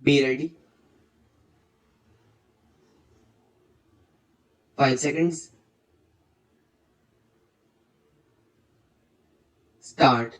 Be ready. 5 seconds. Start.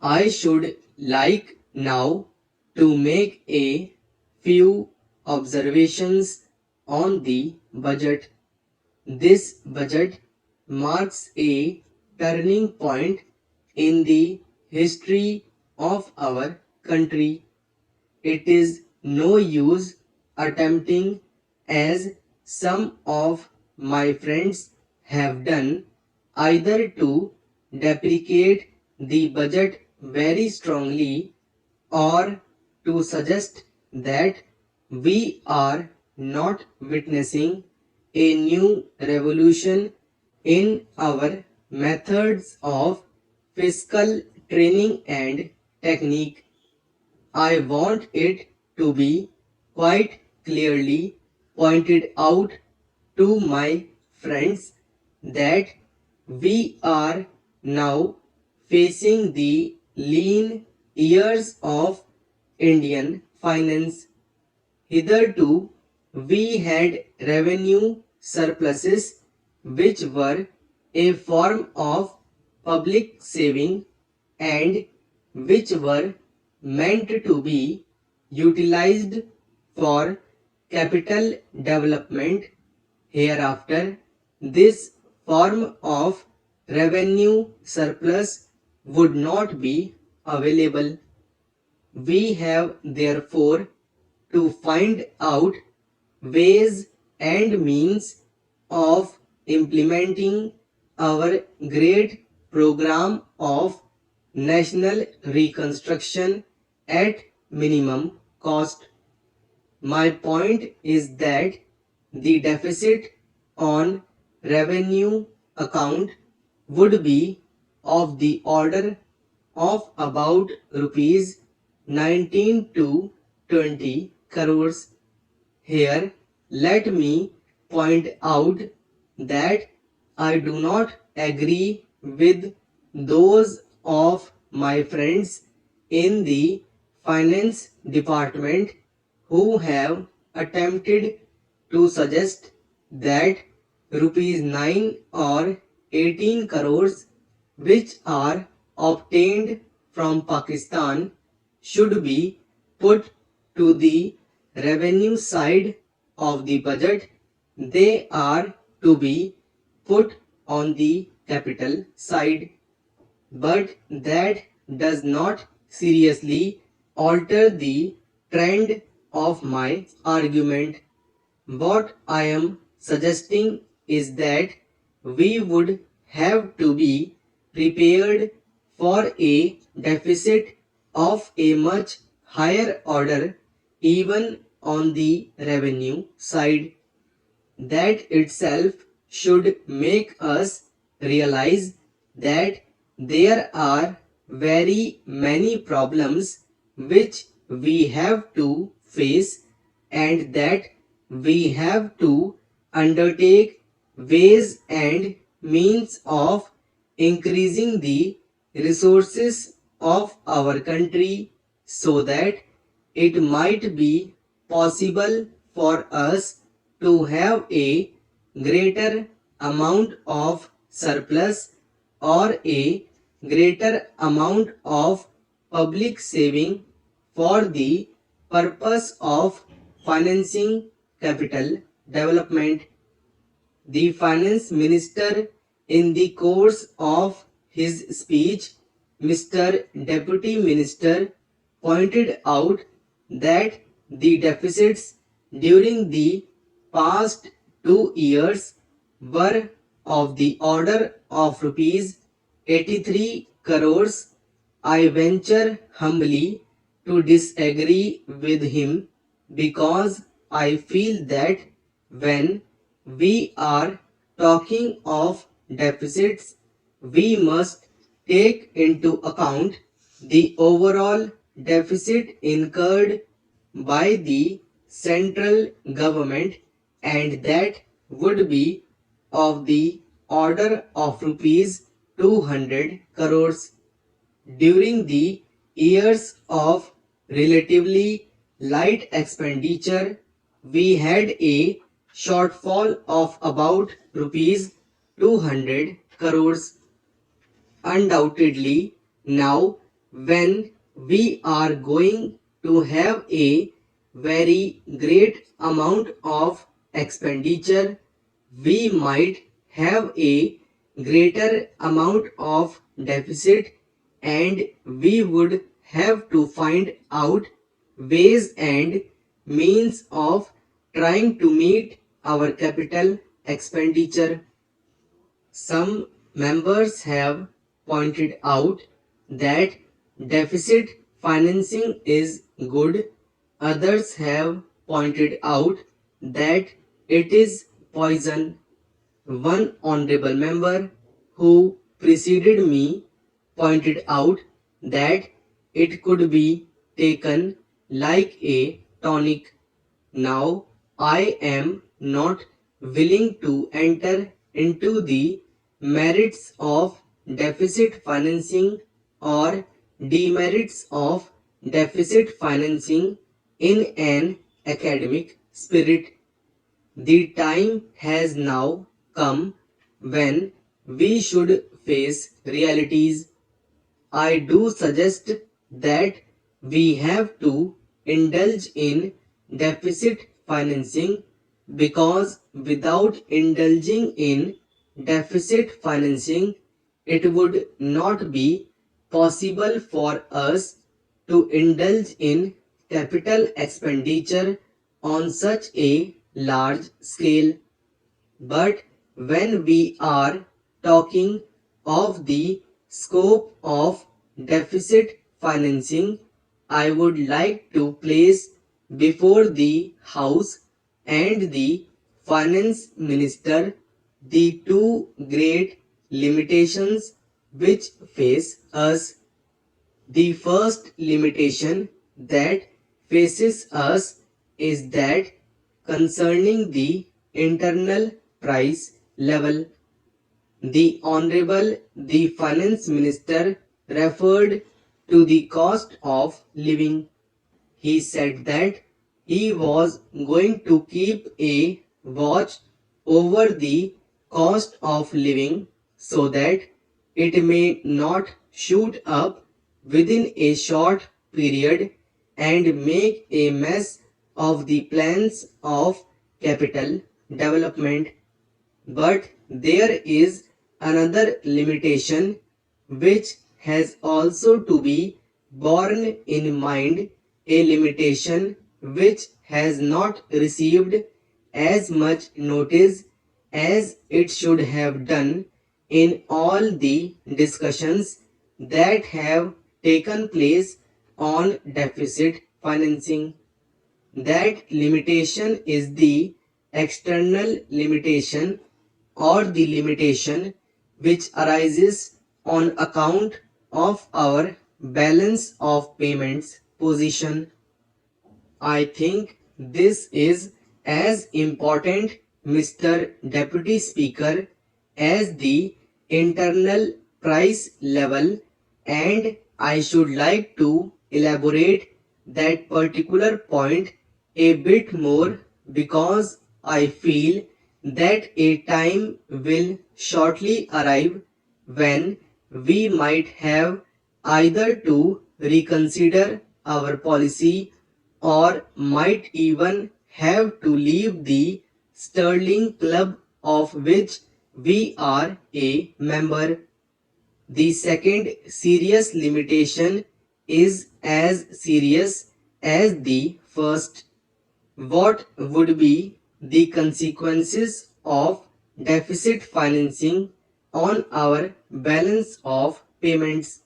I should like now to make a few observations on the budget. This budget marks a turning point in the history of our country. It is no use attempting, as some of my friends have done, either to deprecate the budget very strongly or to suggest that we are not witnessing a new revolution in our methods of fiscal training and technique. I want it to be quite clearly pointed out to my friends that we are now facing the lean years of Indian finance. Hitherto, we had revenue surpluses which were a form of public saving and which were meant to be utilized for capital development. Hereafter, this form of revenue surplus would not be available. We have therefore to find out ways and means of implementing our great program of national reconstruction at minimum cost. My point is that the deficit on revenue account would be of the order of about rupees 19 to 20 crores. Here, let me point out that I do not agree with those of my friends in the finance department who have attempted to suggest that rupees 9 or 18 crores which are obtained from Pakistan should be put to the revenue side of the budget. They are to be put on the capital side. But that does not seriously alter the trend of my argument. What I am suggesting is that we would have to be prepared for a deficit of a much higher order even on the revenue side. That itself should make us realize that there are very many problems which we have to face and that we have to undertake ways and means of increasing the resources of our country so that it might be possible for us to have a greater amount of surplus or a greater amount of public saving for the purpose of financing capital development. The finance minister, in the course of his speech, Mr. Deputy Minister, pointed out that the deficits during the past 2 years were of the order of rupees 83 crores. I venture humbly to disagree with him because I feel that when we are talking of deficits, we must take into account the overall deficit incurred by the central government, and that would be of the order of rupees 200 crores. During the years of relatively light expenditure, we had a shortfall of about rupees 200 crores. Undoubtedly, now when we are going to have a very great amount of expenditure, we might have a greater amount of deficit, and we would have to find out ways and means of trying to meet our capital expenditure. Some members have pointed out that deficit financing is good. Others have pointed out that it is poison. One honorable member who preceded me pointed out that it could be taken like a tonic. Now, I am not willing to enter into the merits of deficit financing or demerits of deficit financing in an academic spirit. The time has now come when we should face realities. I do suggest that we have to indulge in deficit financing, because without indulging in deficit financing, it would not be possible for us to indulge in capital expenditure on such a large scale. But when we are talking of the scope of deficit financing, I would like to place before the House and the Finance Minister the two great limitations which face us. The first limitation that faces us is that concerning the internal price level. The Honorable the Finance Minister referred to the cost of living. He said that he was going to keep a watch over the cost of living so that it may not shoot up within a short period and make a mess of the plans of capital development. But there is another limitation which has also to be borne in mind, a limitation which has not received as much notice as it should have done in all the discussions that have taken place on deficit financing. That limitation is the external limitation, or the limitation which arises on account of our balance of payments position. I think this is as important, Mr. Deputy Speaker, as the internal price level, and I should like to elaborate that particular point a bit more, because I feel that a time will shortly arrive when we might have either to reconsider our policy or might even have to leave the Sterling Club of which we are a member. The second serious limitation is as serious as the first. What would be the consequences of deficit financing on our balance of payments?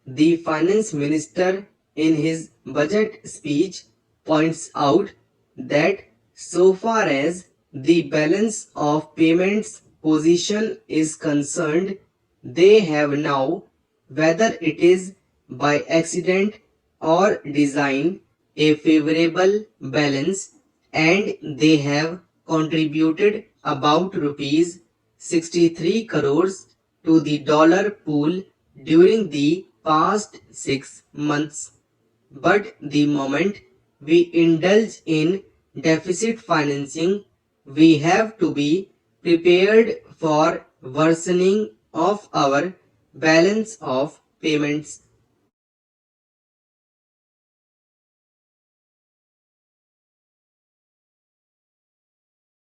The finance minister in his budget speech points out that so far as the balance of payments position is concerned, they have now, whether it is by accident or design, a favorable balance, and they have contributed about rupees 63 crores to the dollar pool during the past 6 months. But the moment we indulge in deficit financing, we have to be prepared for worsening of our balance of payments